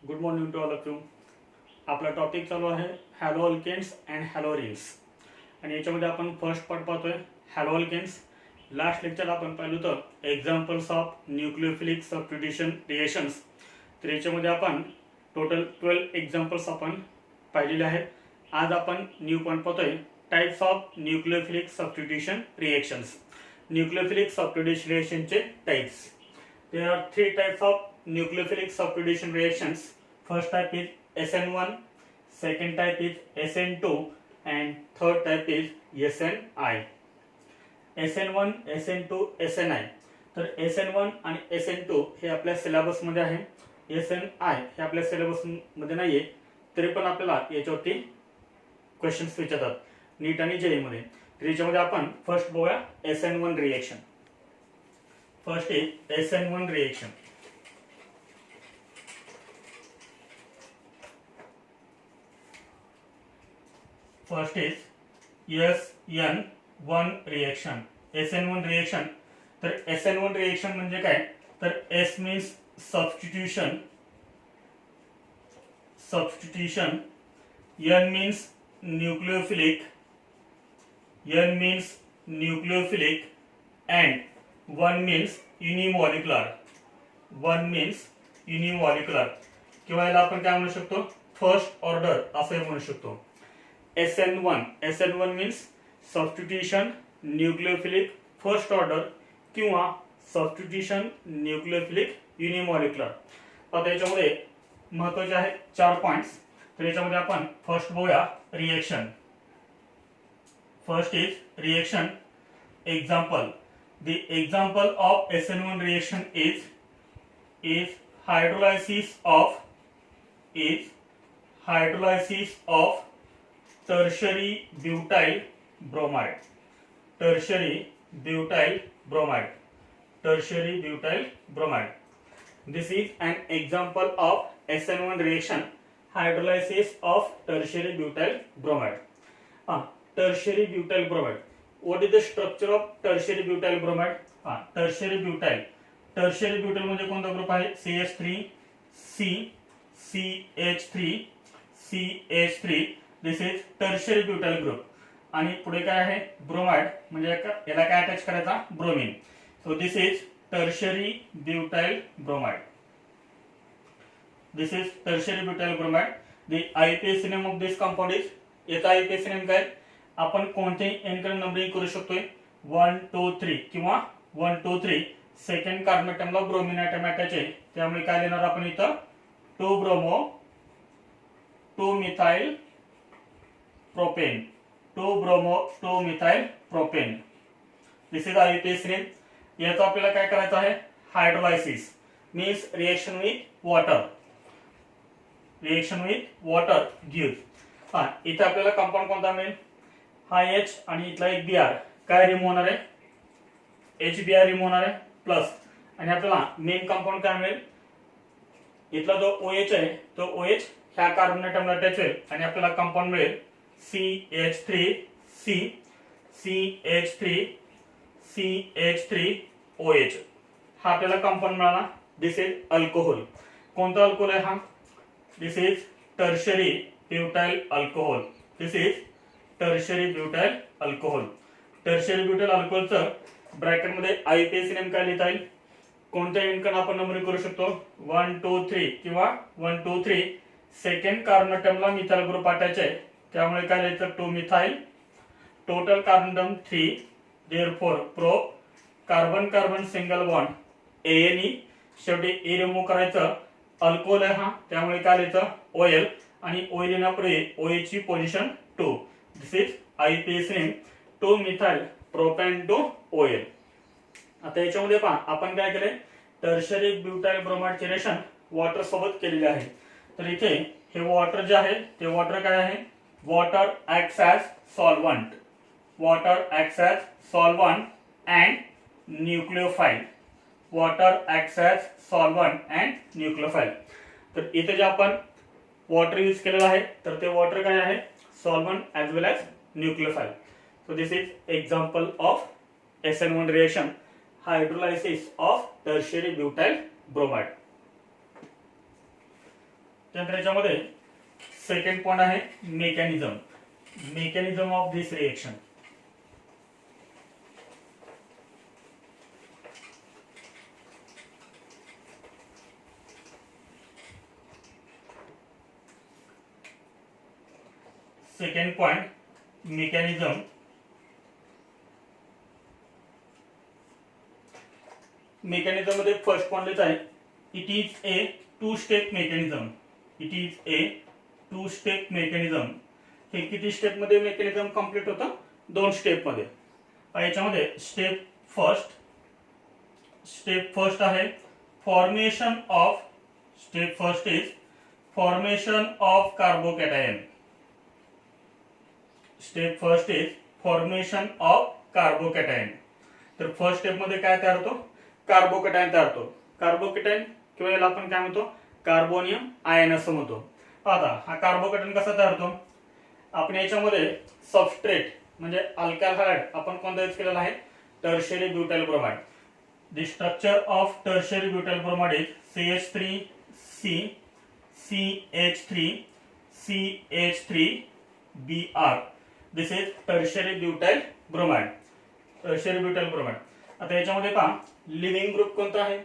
Good morning to all of you. आपला topic चालू आहे halo alkanes and halo rings आणि याच्यामध्ये आपण फर्स्ट पार्ट पाहतोय हॅलो अल्केन्स. लास्ट लेक्चरला आपण पाहिलं होतं examples of nucleophilic substitution reactions. तर याच्यामध्ये आपण टोटल 12 एक्झाम्पल्स आपण पाहिलेले आहेत. आज आपण न्यू पॉईंट पाहतोय types of nucleophilic substitution reactions. Nucleophilic substitution रिएक्शनचे types. There are three types of nucleophilic substitution reactions. First type is SN1, second type is SN2, and third type is SNI. SN1, SN2, SNI. तर SN1 आणि SN2 हे आपल्या syllabus मध्ये आहे. SNI हे आपल्या syllabus मध्ये नाहीये, तरी पण आपल्याला याच्यावरती क्वेश्चन्स विचारतात नीट आणि जेई मध्ये. तर याच्यामध्ये आपण फर्स्ट बघूया SN1 reaction. First is SN1 reaction. First is SN1 reaction. SN1 reaction. तर SN1 reaction म्हणजे काय? तर S means substitution. N means nucleophilic. And 1 means unimolecular. किंवा याला आपण काय म्हणू शकतो? फर्स्ट ऑर्डर असं म्हणू शकतो. SN1 means substitution nucleophilic first order किंवा सबस्टिट्यूशन न्यूक्लियोफिलिक युनिमॉलिक्युलर. आता याच्यामध्ये महत्त्वाचे आहेत 4 पॉइंट्स. तर याच्यामध्ये आपण फर्स्ट बघूया reaction. First is reaction. Example. The example of SN1 reaction is hydrolysis of tertiary butyl bromide. This is an example of SN1 reaction, hydrolysis of tertiary butyl bromide. Tertiary butyl bromide. What is the structure of tertiary butyl bromide? Tertiary butyl म्हणजे कोणता group आहे? CH3. This is tertiary butyl group. आणि पुढे काय आहे? Bromide म्हणजे याला काय अटॅच करायचा? Bromine. So this is tertiary butyl bromide. The IUPAC name of this compound is, याचा IUPAC name काय? आपण कोणतेही एनकडे नंबरिंग करू शकतोय 1 2 3 किंवा 1 2 3. सेकंड कार्बन ॲटमला ब्रोमीन ॲटम अटॅच आहे, त्यामुळे काय लिहिणार आपण इथं? 2 bromo 2 methyl propane. This is IUPAC name. याचा आपल्याला काय करायचं आहे? Hydrolysis means reaction with water give. इथे आपल्याला कंपाऊंड कोणता मिळेल? हा H आणि इथला एक Br काय रिमूव्ह होणार आहे? HBr रिमूव्ह होणार आहे प्लस. आणि आपल्याला मेन कंपाऊंड काय मिळेल? इथला जो OH आहे तो OH ह्या कार्बन ॲटमला अटॅच होईल आणि आपल्याला कंपाऊंड मिळेल CH3OH. हा आपल्याला कंपाऊंड मिळाला. This is alcohol. कोणता अल्कोहोल आहे हा? This is tertiary butyl alcohol. Tertiary butyl अल्कोहोलचं ब्रॅकेट मध्ये IUPAC नेम काय लिहिता येईल? कोणत्या एनकडे आपण नंबरिंग करू शकतो? 1 2 3 किंवा 1 2 3. सेकंड कार्बन ॲटमला मिथाइल ग्रुप अटॅच आहे, त्यामुळे काय लिहायचं? 2 methyl. Total carbon atom 3. Therefore prop carbon single bond ANE. शेवटी ए रिमूव्ह करायचं. अल्कोहोल आहे हा, त्यामुळे काय लिहायचं? OL. आणि OL येण्यापूर्वी OH ची position 2. This is IUPAC name 2 methyl propane to OL. आता याच्यामध्ये पहा आपण काय केले? टर्शरी ब्युटाइल ब्रोमाइडचे रिएक्शन वॉटर सोबत केलेले आहे. तर इथे हे वॉटर जे आहे ते वॉटर काय आहे? Water acts as solvent and nucleophile. तर इथे जे आपण वॉटर यूज केलेलं आहे तर ते वॉटर काय आहे? solvent as well as nucleophile. So this is example of SN1 reaction, hydrolysis of tertiary butyl bromide. त्यानंतर याच्यामध्ये सेकंड पॉइंट आहे mechanism of this reaction. Second point mechanism मध्ये फर्स्ट पॉइंट लिहित आहे it is a two step mechanism. हे किती step मध्ये mechanism complete होतं? 2 स्टेप मध्ये. याच्यामध्ये स्टेप फर्स्ट आहे formation of carbocation. Step first is formation of carbocation. तर फर्स्ट स्टेप मध्ये काय तयार होतो? कार्बोकॅटायन तयार होतो. कार्बोकॅटायन किंवा याला आपण काय म्हणतो? कार्बोनियम आयन असं म्हणतो. आता हा कार्बोकॅटायन कसा तयार होतो? आपण याच्यामध्ये सबस्ट्रेट म्हणजे अल्काइल हायड्राइड आपण कोणता यूज केलेला आहे? Tertiary butyl bromide. The structure of tertiary butyl bromide is CH3CH3CH3Br. This is tertiary butyl bromide. आता याच्यामध्ये पहा लिव्हिंग ग्रुप कोणता आहे?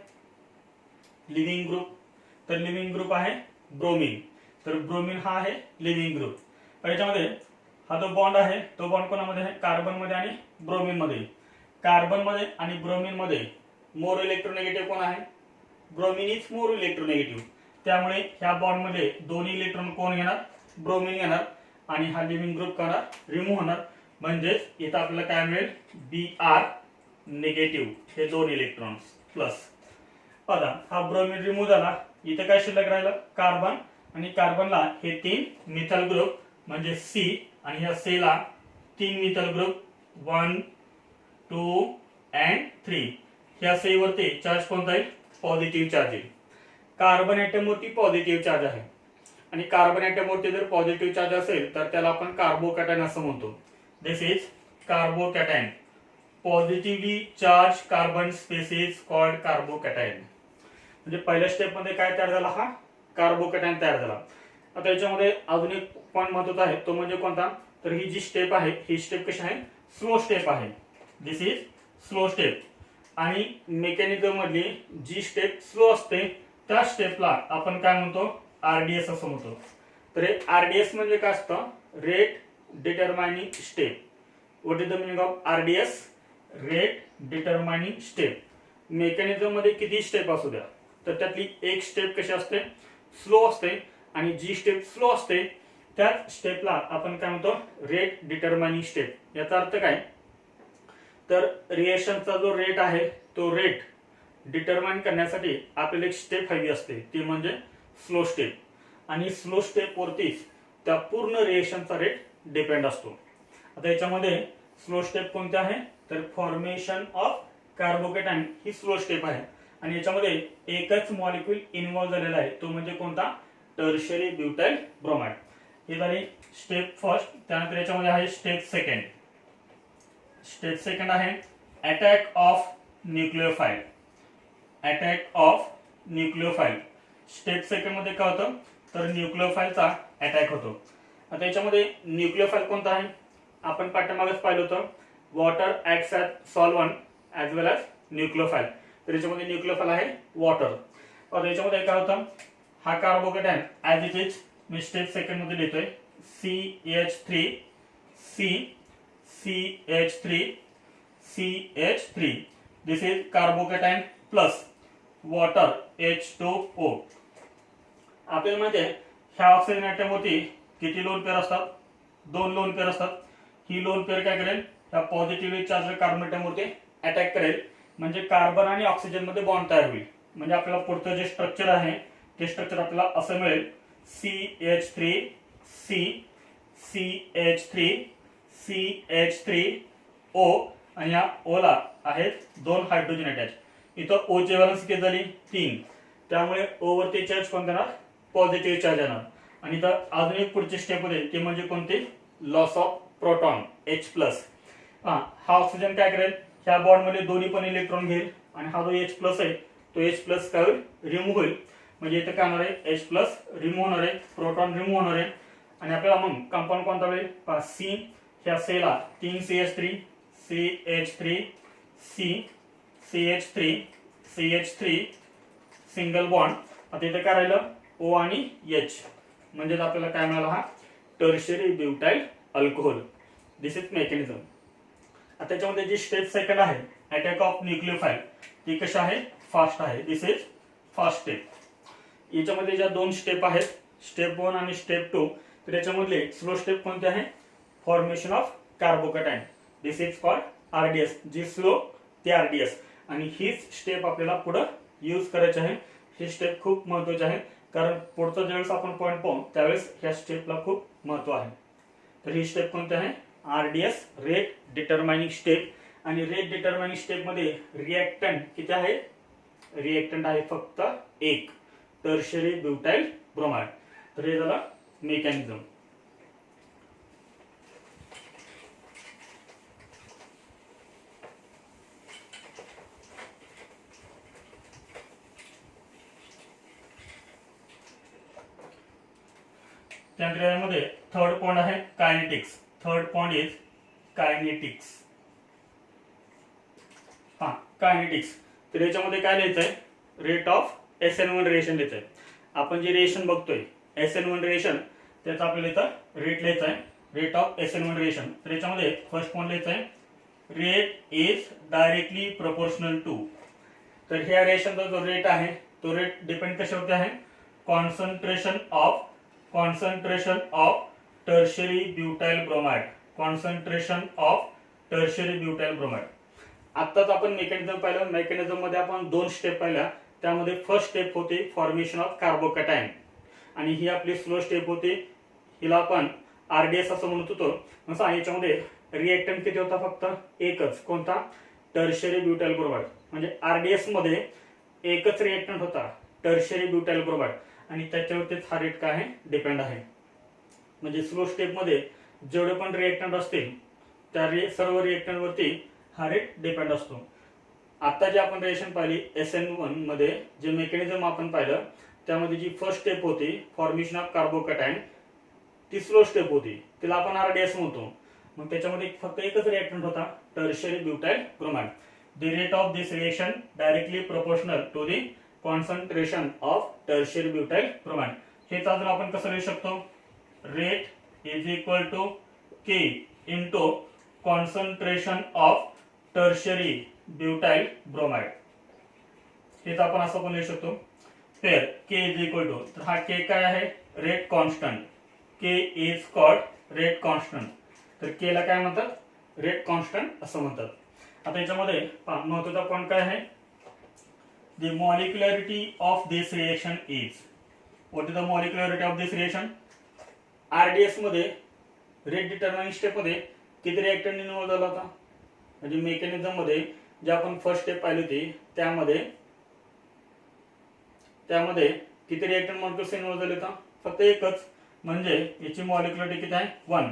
लिव्हिंग ग्रुप आहे ब्रोमीन. तर ब्रोमीन हा आहे लिव्हिंग ग्रुप. याच्यामध्ये हा जो बॉन्ड आहे तो बॉन्ड कोणामध्ये आहे? कार्बन मध्ये आणि ब्रोमीन मध्ये. कार्बन मध्ये आणि ब्रोमीन मध्ये मोर इलेक्ट्रोनेगेटिव्ह कोण आहे? Bromine is more electronegative. त्यामुळे ह्या बॉन्ड मध्ये दोन्ही इलेक्ट्रॉन कोण घेणार? ब्रोमीन घेणार आणि हा लिव्हिंग ग्रुप करणार रिमूव्ह होणार. म्हणजेच इथं आपल्याला काय मिळेल? Br निगेटिव्ह हे 2 इलेक्ट्रॉन्स प्लस. आता हा ब्रोमीन रिमूव्ह झाला. इथे काय शिल्लक राहिलं? कार्बन. आणि कार्बनला हे 3 मिथाइल ग्रुप म्हणजे C आणि ह्या C ला 3 मिथाइल ग्रुप 1 2 and 3. ह्या C वरती चार्ज कोणता आहे? पॉझिटिव्ह चार्ज आहे. कार्बन ऍटम वरती पॉझिटिव्ह चार्ज आहे आणि कार्बन ऍटम वरती जर पॉझिटिव्ह चार्ज असेल तर त्याला आपण कार्बोकॅटायन असं म्हणतो. This is carbocation. Positively charge carbon species called carbocation. म्हणजे पहिल्या स्टेप मध्ये काय तयार झाला? हा कार्बोकॅटायन तयार झाला. आता याच्यामध्ये अजून एक पॉइंट महत्त्वाचा आहे तो म्हणजे कोणता? तर ही जी स्टेप आहे ही स्टेप कशी आहे? स्लो स्टेप आहे. दिस इज स्लो स्टेप. आणि मेकॅनिझम मधली जी स्टेप स्लो असते त्या स्टेपला आपण काय म्हणतो? RDS असं म्हणतो. तर हे RDS म्हणजे काय असतं? Rate determining step. What is the meaning of RDS? Rate determining step. Mechanism मध्ये किती स्टेप असू द्या तर त्यातली एक स्टेप कशी असते? स्लो असते. आणि जी स्टेप स्लो असते त्याच स्टेपला आपण काय म्हणतो? Rate determining step. याचा अर्थ काय? तर रिएक्शनचा जो रेट आहे तो रेट डिटरमाइन करण्यासाठी आपल्याला एक स्टेप हवी असते ती म्हणजे स्लो स्टेप. आणि स्लो स्टेप वरतीच त्या पूर्ण रिएक्शनचा रेट डिपेंड असतो. आता याच्यामध्ये स्लो स्टेप कोणते आहे? तर formation of carbocation he slow step आहे आणि याच्यामध्ये एकच मॉलिक्यूल इन्व्हॉल्व झालेला आहे तो म्हणजे कोणता? Tertiary butyl bromide. ही झाली स्टेप फर्स्ट. त्यानंतर याच्यामध्ये आहे स्टेप सेकंड. स्टेप सेकंड आहे attack of nucleophile. Step second मध्ये काय होतं? तर न्यूक्लियोफाइलचा अटॅक होतो. आता याच्यामध्ये न्यूक्लियोफाइल कोणता आहे? आपण पाठीमागेच पाहिलं होतं water acts as solvent as well as nucleophile. तर याच्यामध्ये न्यूक्लियोफाइल आहे वॉटर. आता याच्यामध्ये काय होतं? हा carbocation as it is me step second मध्ये लिहितोय CH3. This is carbocation plus water H2O. आपल्याला माहिती आहे ह्या ऑक्सिजन ऍटम वरती किती लोन पेअर असतात? 2 लोन पेअर असतात. ही लोन पेअर काय करेल? ह्या पॉझिटिव्हली चार्ज कार्बन ऍटम वरती अटॅक करेल. म्हणजे कार्बन आणि ऑक्सिजन मध्ये बॉन्ड तयार होईल. म्हणजे आपल्याला पुढचं जे स्ट्रक्चर आहे ते स्ट्रक्चर आपल्याला असं मिळेल CH3O आणि या O ला आहेत 2 हायड्रोजन अटॅच. इथं O ची व्हॅलेन्सी किती झाली? 3. त्यामुळे O वरती चार्ज कोणता येणार? पॉझिटिव्ह चार्ज येणार. आणि इथं अजून एक पुढची स्टेप होते ते म्हणजे कोणते? Loss of proton H+. हा ऑक्सिजन काय करेल? ह्या बॉन्ड मध्ये दोन्ही पण इलेक्ट्रॉन घेईल आणि हा जो H+ आहे तो H+ काय होईल? रिमूव्ह होईल. म्हणजे इथे काय होणार आहे H प्लस रिमूव्ह होणार आहे, प्रोटॉन रिमूव्ह होणार आहे. आणि आपल्याला मग कंपाऊंड कोणता मिळेल पहा C, ह्या सेला 3 CH3 CH3 C CH3 CH3 single bond. आता इथे काय राहिलं O आणि H, म्हणजे आपल्याला काय मिळाला हा tertiary butyl alcohol. This is mechanism. आता त्याच्यामध्ये जी स्टेप सेकंड आहे अटॅक ऑफ न्यूक्लियोफाइल, ती कशी आहे फास्ट आहे. दिस इज फास्ट स्टेप. याच्यामध्ये ज्या दोन स्टेप आहेत स्टेप 1 आणि स्टेप 2, तर याच्यामधले स्लो स्टेप कोणते आहे formation of carbocation. This is called RDS. जी स्लो ते RDS. आणि हीच स्टेप आपल्याला पुढे यूज करायची आहे. ही स्टेप खूप महत्वाची आहे, कारण पुढचा ज्यावेळेस आपण पॉईंट पाहू त्यावेळेस ह्या स्टेपला खूप महत्व आहे. तर ही स्टेप कोणती आहे RDS, रेट डिटरमाइनिंग स्टेप. आणि रेट डिटरमाइनिंग स्टेप मध्ये रिएक्टंट किती आहे, रिएक्टंट आहे फक्त एक, टर्शियरी ब्युटाइल ब्रोमाइड. तर हे झालं मेकॅनिझम. त्यानंतर यामध्ये थर्ड पॉइंट आहे kinetics. Third point is kinetics. हा कायनेटिक्स. तर याच्यामध्ये काय लिहायचंय रेट ऑफ SN1 रिएक्शन लिहायचंय. आपण जे रिएक्शन बघतोय SN1 रिएक्शन, त्याचा आपल्याला इथं रेट लिहायचा आहे, रेट ऑफ SN1 रिएक्शन. तर याच्यामध्ये फर्स्ट पॉइंट लिहायचा आहे rate is directly proportional to. तर ह्या रिएक्शनचा जो रेट आहे तो रेट डिपेंड कशावरती आहे concentration of tertiary butyl bromide. Concentration of tertiary butyl bromide. आत्ताच आपण मेकॅनिझम पाहिलं. मेकॅनिझम मध्ये आपण दोन स्टेप पाहिल्या. त्यामध्ये फर्स्ट स्टेप होती फॉर्मेशन ऑफ कार्बोकॅटायन आणि ही आपली स्लो स्टेप होती, हिला आपण RDS असं म्हणत होतो. असं याच्यामध्ये रिएक्टंट किती होता फक्त एकच, कोणता टर्शियरी ब्युटाइल ब्रोमाइड. म्हणजे RDS मध्ये एकच रिएक्टंट होता टर्शियरी ब्युटाइल ब्रोमाइड आणि त्याच्यावरतीच हा रेट काय आहे डिपेंड आहे. म्हणजे स्लो स्टेप मध्ये जेवढे पण रिएक्टंट असतील त्या सर्व रिएक्टंट वरती हा रेट डिपेंड असतो. आता जे आपण रिएक्शन पाहिली SN1 मध्ये जे मेकॅनिझम आपण पाहिलं त्यामध्ये जी फर्स्ट स्टेप होती फॉर्मेशन ऑफ कार्बोकॅटायन, ती स्लो स्टेप होती, तिला आपण RDS म्हणतो. मग त्याच्यामध्ये फक्त एकच रिएक्टंट होता tertiary butyl bromide. The rate of this reaction directly proportional to the concentration of tertiary butyl bromide. हेच अजून आपण कसं लिहू शकतो rate is equal to K into concentration of tertiary butyl bromide. हेच आपण असं पण लिहू शकतो per K is equal to, तर हा K काय आहे rate constant. K is called rate constant. तर K ला काय म्हणतात रेट कॉन्स्टंट असं म्हणतात. आता याच्यामध्ये महत्त्वाचा पॉईंट काय आहे the molecularity of this reaction is. what is the molecularity of this reaction? RDS मध्ये रेट डिटरमाइनिंग स्टेप मध्ये किती रिएक्टंट इन्व्हॉल्व झाला होता, म्हणजे मेकॅनिझम मध्ये जे आपण फर्स्ट स्टेप पाहिली होती त्यामध्ये किती रिएक्टंट मॉलिक्युल्स इन्व्हॉल्व झाले होता फक्त एकच, म्हणजे याची मॉलिक्युलरिटी किती आहे 1.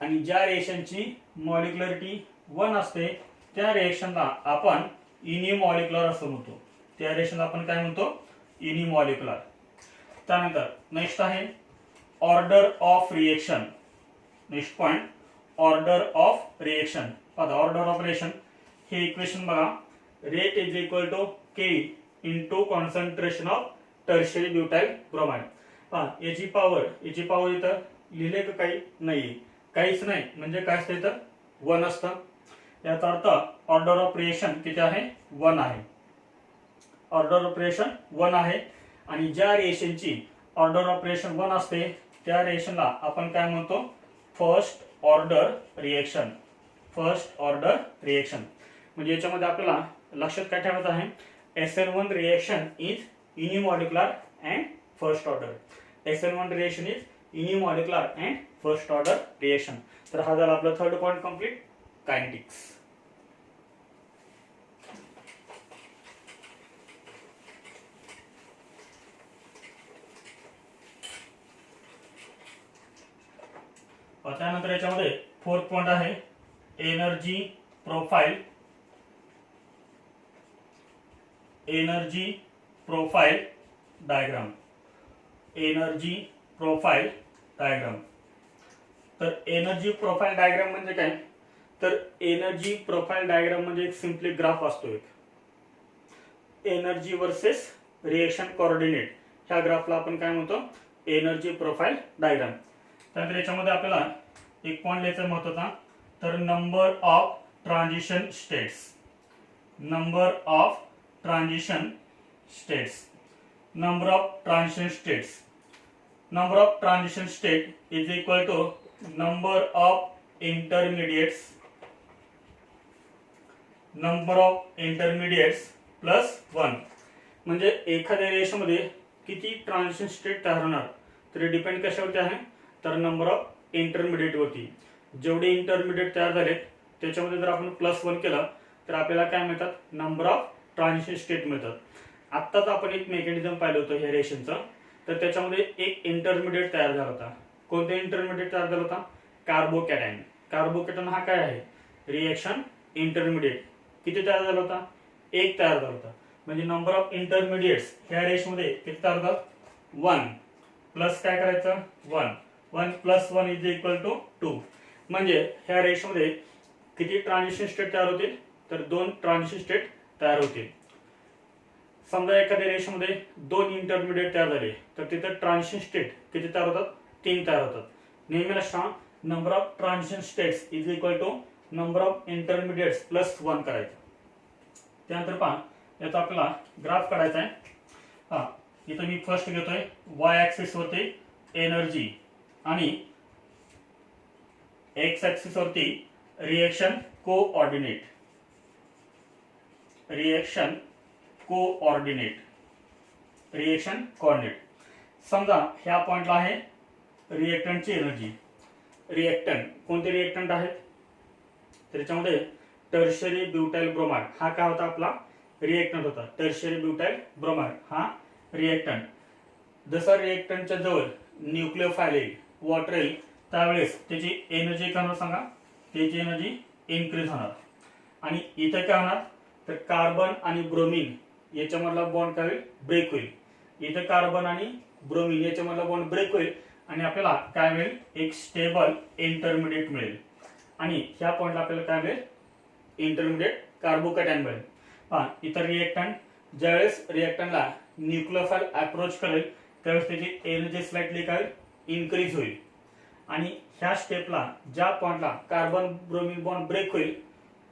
आणि ज्या रिएक्शनची मॉलिक्युलरिटी 1 असते त्या रिएक्शनला आपण युनिमॉलिक्युलर असं म्हणतो. त्या रिएक्शनला आपण काय म्हणतो युनिमॉलिक्युलर. त्यानंतर नेक्स्ट आहे order of reaction. Next point order of reaction. आता ऑर्डर ऑफ रिएक्शन हे इक्वेशन बघा rate is equal to K into concentration of tertiary butyl bromide. याची पावर इथं लिहिले का काही नाही, काहीच नाही, म्हणजे काय असतं इथं 1 असतं. याचा अर्थ ऑर्डर ऑफ रिएक्शन किती आहे 1 आहे. ऑर्डर ऑफ रिएक्शन 1 आहे. आणि ज्या रिएक्शनची ऑर्डर ऑफ रिएक्शन 1 असते त्या रिएक्शनला आपण काय म्हणतो first order reaction. First order reaction. म्हणजे याच्यामध्ये आपल्याला लक्षात काय ठेवायचं आहे SN1 reaction is unimolecular and first order. SN1 reaction is unimolecular and first order reaction. तर हा झाला आपला थर्ड पॉइंट कंप्लीट कायनेटिक्स. त्यानंतर याच्यामध्ये फोर्थ पॉइंट आहे energy profile. Energy profile diagram, energy profile diagram. तर एनर्जी प्रोफाईल डायग्राम म्हणजे काय, तर एनर्जी प्रोफाईल डायग्राम म्हणजे एक सिम्पली ग्राफ असतो, एक एनर्जी वर्सेस रिएक्शन कोऑर्डिनेट. ह्या ग्राफला आपण काय म्हणतो, एनर्जी प्रोफाईल डायग्राम. त्यानंतर याच्यामध्ये आपल्याला एक पॉईंट लिहायचा महत्त्वाचा, तर number of transition states, number of transition states, number of transition states, number of transition state is equal to number of intermediates, number of intermediates plus 1. म्हणजे एखाद्या रेषेमध्ये किती ट्रान्झिशन स्टेट तयार होणार, तर डिपेंड कशावरती आहे, तर नंबर ऑफ इंटरमिडिएट वरती. जेवढे इंटरमिडिएट तयार झालेत त्याच्यामध्ये जर आपण +1 केलं तर आपल्याला काय मिळतात, नंबर ऑफ ट्रान्झिशन स्टेट मिळतात. आत्ताच आपण एक मेकॅनिझम पाहिलं होतं ह्या रेषेचं, तर त्याच्यामध्ये एक इंटरमिडिएट तयार झाला होता. कोणते इंटरमिडिएट तयार झाला होता, कार्बोकॅटायन. कार्बोकॅटायन हा काय आहे, रिएक्शन इंटरमिडिएट. किती तयार झाला होता, एक तयार झाला होता. म्हणजे नंबर ऑफ इंटरमिडिएट्स ह्या रेषेमध्ये किती तयार होतात, 1 प्लस काय करायचं, 1. 1 + 1 इज इक्वल टू 2. म्हणजे ह्या रेषेमध्ये किती ट्रान्झिशन स्टेट तयार होतील, तर 2 ट्रान्झिशन स्टेट तयार होतील. समजा एखाद्या रेषेमध्ये 2 इंटरमिडिएट तयार झाले तर तिथे ट्रान्झिशन स्टेट किती तयार होतात, 3 तयार होतात. नेहमी लक्षात number of transition states is equal to number of intermediates plus 1 करायचं. त्यानंतर पहा याचा आपल्याला ग्राफ काढायचा आहे. हा इथं मी फर्स्ट घेतोय वाय ऍक्सिस वरती एनर्जी आणि एक्स ऍक्सिस वरती reaction coordinate, reaction coordinate, reaction coordinate. समजा ह्या पॉइंटला आहे रिएक्टंटची एनर्जी. रिएक्टंट कोणते रिएक्टंट आहेत, त्याच्यामध्ये टर्शियरी ब्युटाइल ब्रोमाइड हा काय होता, आपला रिएक्टंट होता. टर्शियरी ब्युटाइल ब्रोमाइड हा रिएक्टंट. जसं रिएक्टंटच्या जवळ न्यूक्लियोफाइल येईल, वॉटर येईल, त्यावेळेस त्याची एनर्जी काय होणार सांगा, त्याची एनर्जी इन्क्रीज होणार. आणि इथे काय होणार, तर कार्बन आणि ब्रोमीन याच्यामधला बॉन्ड काय होईल, ब्रेक होईल. इथे कार्बन आणि ब्रोमीन याच्यामधला बॉन्ड ब्रेक होईल आणि आपल्याला काय मिळेल, एक स्टेबल इंटरमिडिएट मिळेल. आणि ह्या पॉइंटला आपल्याला काय मिळेल, इंटरमिडिएट कार्बोकॅटायन मिळेल. पहा इतर रिएक्टंट ज्यावेळेस रिएक्टंटला न्यूक्लियोफाइल अप्रोच करेल त्यावेळेस त्याची एनर्जी स्लाइटली काय इन्क्रीज होईल. आणि ह्या स्टेपला ज्या पॉइंटला कार्बन ब्रोमीन बॉन्ड ब्रेक होईल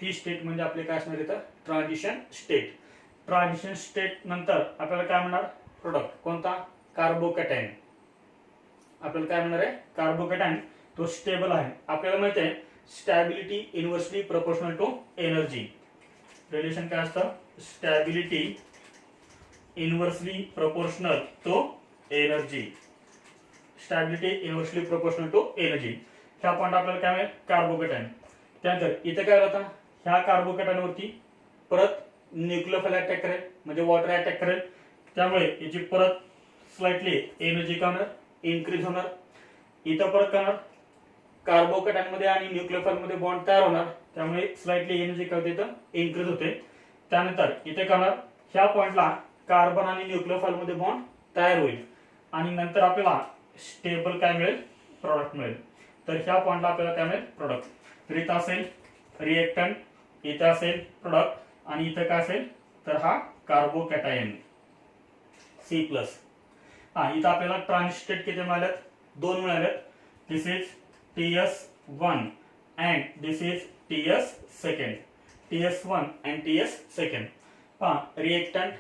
ती स्टेट म्हणजे आपले काय असणार, इथं ट्रान्झिशन स्टेट. ट्रान्झिशन स्टेट नंतर आपल्याला काय मिळणार, प्रोडक्ट कोणता, कार्बोकॅटायन. आपल्याला काय मिळणार आहे, कार्बोकॅटायन. तो स्टेबल आहे. आपल्याला माहिती आहे stability inversely proportional to energy. Relation काय असतं, stability inversely proportional to energy, stability inversely proportional to energy. ह्या पॉइंट आपल्याला काय मिळेल, कार्बोकॅटायन. त्यानंतर इथे काय होता, ह्या कार्बोकॅटायनवरती परत न्यूक्लियोफाइल अटॅक करेल, म्हणजे वॉटर अटॅक करेल. त्यामुळे याची परत स्लाइटली एनर्जी काय होणार, इन्क्रीज होणार. इथं परत काय होणार, कार्बोकॅटायन मध्ये आणि न्यूक्लियोफाइल मध्ये बॉन्ड तयार होणार, त्यामुळे स्लाइटली एनर्जी काय होते, इथं इन्क्रीज होते. त्यानंतर इथे काय होणार, ह्या पॉइंटला कार्बन आणि न्यूक्लियोफाइल मध्ये बॉन्ड तयार होईल आणि नंतर आपल्याला स्टेबल काय मिळेल, प्रोडक्ट मिळेल. तर ह्या पॉइंटला आपल्याला काय मिळेल, प्रोडक्ट. तर इथं असेल रिएक्टंट, इथं असेल प्रोडक्ट आणि इथं काय असेल, तर हा कार्बोकॅटायन C+. हा इथं आपल्याला ट्रान्झिशन स्टेट किती मिळाल्यात, 2 मिळाल्यात. This is TS1 and this is TS2, TS1 and TS2. पहा रिएक्टंट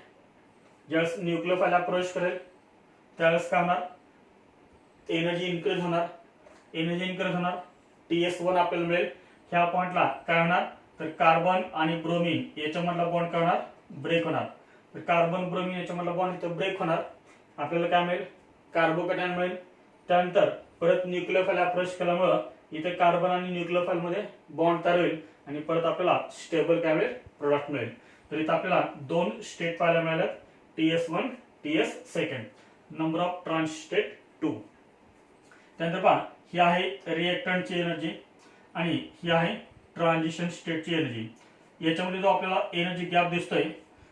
ज्यावेळेस न्यूक्लियोफाइल अप्रोच करेल त्यावेळेस काय होणार, एनर्जी इन्क्रीज होणार, एनर्जी इन्क्रीज होणार. TS1 आपल्याला मिळेल. ह्या पॉइंटला काय होणार, तर कार्बन आणि ब्रोमीन याच्यामधला बॉन्ड काय होणार, ब्रेक होणार. तर कार्बन ब्रोमीन याच्यामधला बॉन्ड इथं ब्रेक होणार, आपल्याला काय मिळेल, कार्बोकॅटायन मिळेल. त्यानंतर परत न्यूक्लियोफाइल अप्रोच केल्यामुळं इथे कार्बन आणि न्यूक्लियोफाइल मध्ये बॉन्ड तयार होईल आणि परत आपल्याला स्टेबल काय मिळेल, प्रोडक्ट मिळेल. तर इथं आपल्याला 2 स्टेट पाहायला मिळाल्यात, TS1, TS2. Number of transition state 2. त्यानंतर पहा ही आहे रिएक्टंटची एनर्जी आणि ही आहे ट्रान्झिशन स्टेटची एनर्जी. याच्यामध्ये जो आपल्याला एनर्जी गॅप दिसतोय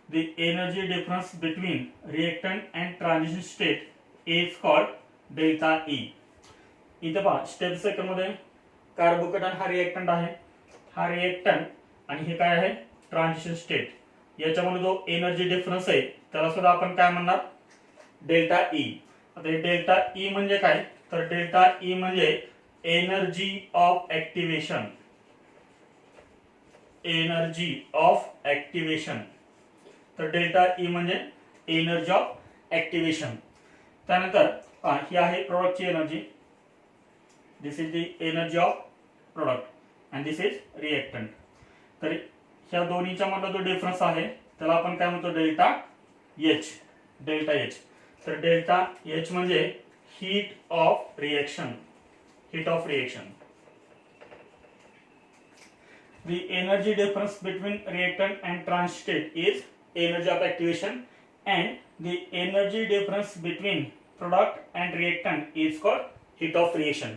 the energy difference between reactant and transition state is called delta E. इथे पहा स्टेप सेकंड मध्ये कार्बोकेटन हा रिएक्टंट आहे, हा रिएक्टंट आणि हे काय आहे ट्रान्झिशन स्टेट. याच्यामध्ये जो एनर्जी डिफरन्स आहे त्याला सुद्धा आपण काय म्हणणार डेल्टा ई. आता हे डेल्टा ई म्हणजे काय तर डेल्टा ई म्हणजे energy of activation, energy of activation. तर डेल्टा ई म्हणजे एनर्जी ऑफ ऍक्टिव्हेशन. त्यानंतर ही आहे प्रोडक्टची energy, this is the energy of product and this is reactant. तर ह्या दोन्हीच्या मधला जो डिफरन्स आहे त्याला आपण काय म्हणतो डेल्टा एच, डेल्टा एच. तर डेल्टा एच म्हणजे heat of reaction, heat of reaction. The energy difference between reactant and transition state is energy of activation, and the energy difference between product and reactant is called heat of reaction.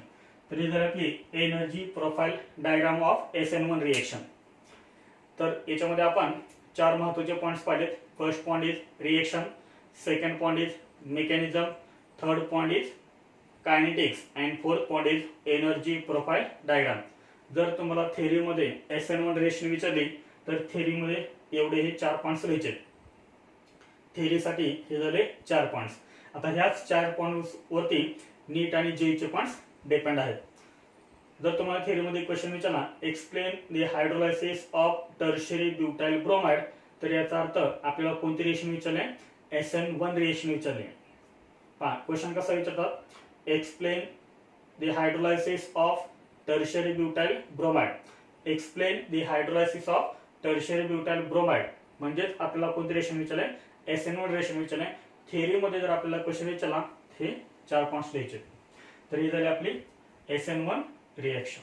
तर ही झाली आपली energy profile diagram of SN1 reaction. तर याच्यामध्ये आपण चार महत्त्वाचे points पाहिलेत. First point is reaction, second point is mechanism, third point is kinetics and fourth point is energy profile diagram. जर तुम्हाला थेअरीमध्ये SN1 रिएक्शन विचारली तर थेअरीमध्ये एवढे हे 4 पॉइंट्स लिहायचे. थेअरीसाठी हे झाले 4 पॉइंट्स. आता ह्याच 4 पॉइंट्स वरती नीट आणि जेईचे पॉइंट्स डिपेंड आहेत. जर तुम्हाला थेअरीमध्ये क्वेश्चन विचारला explain the hydrolysis of tertiary butyl bromide, तर याचा अर्थ आपल्याला कोणती रिएक्शन विचारले SN1 रिएक्शन विचारले. पहा क्वेश्चन कसा विचारतात explain the hydrolysis of tertiary butyl bromide, explain the hydrolysis of tertiary butyl bromide म्हणजेच आपल्याला कोणती रिएक्शन विचारले SN1 रिएक्शन विचारले. थेअरीमध्ये जर आपल्याला क्वेश्चन विचारला हे 4 पॉइंट्स द्यायचे. तर ही झाली आपली SN1 रिएक्शन.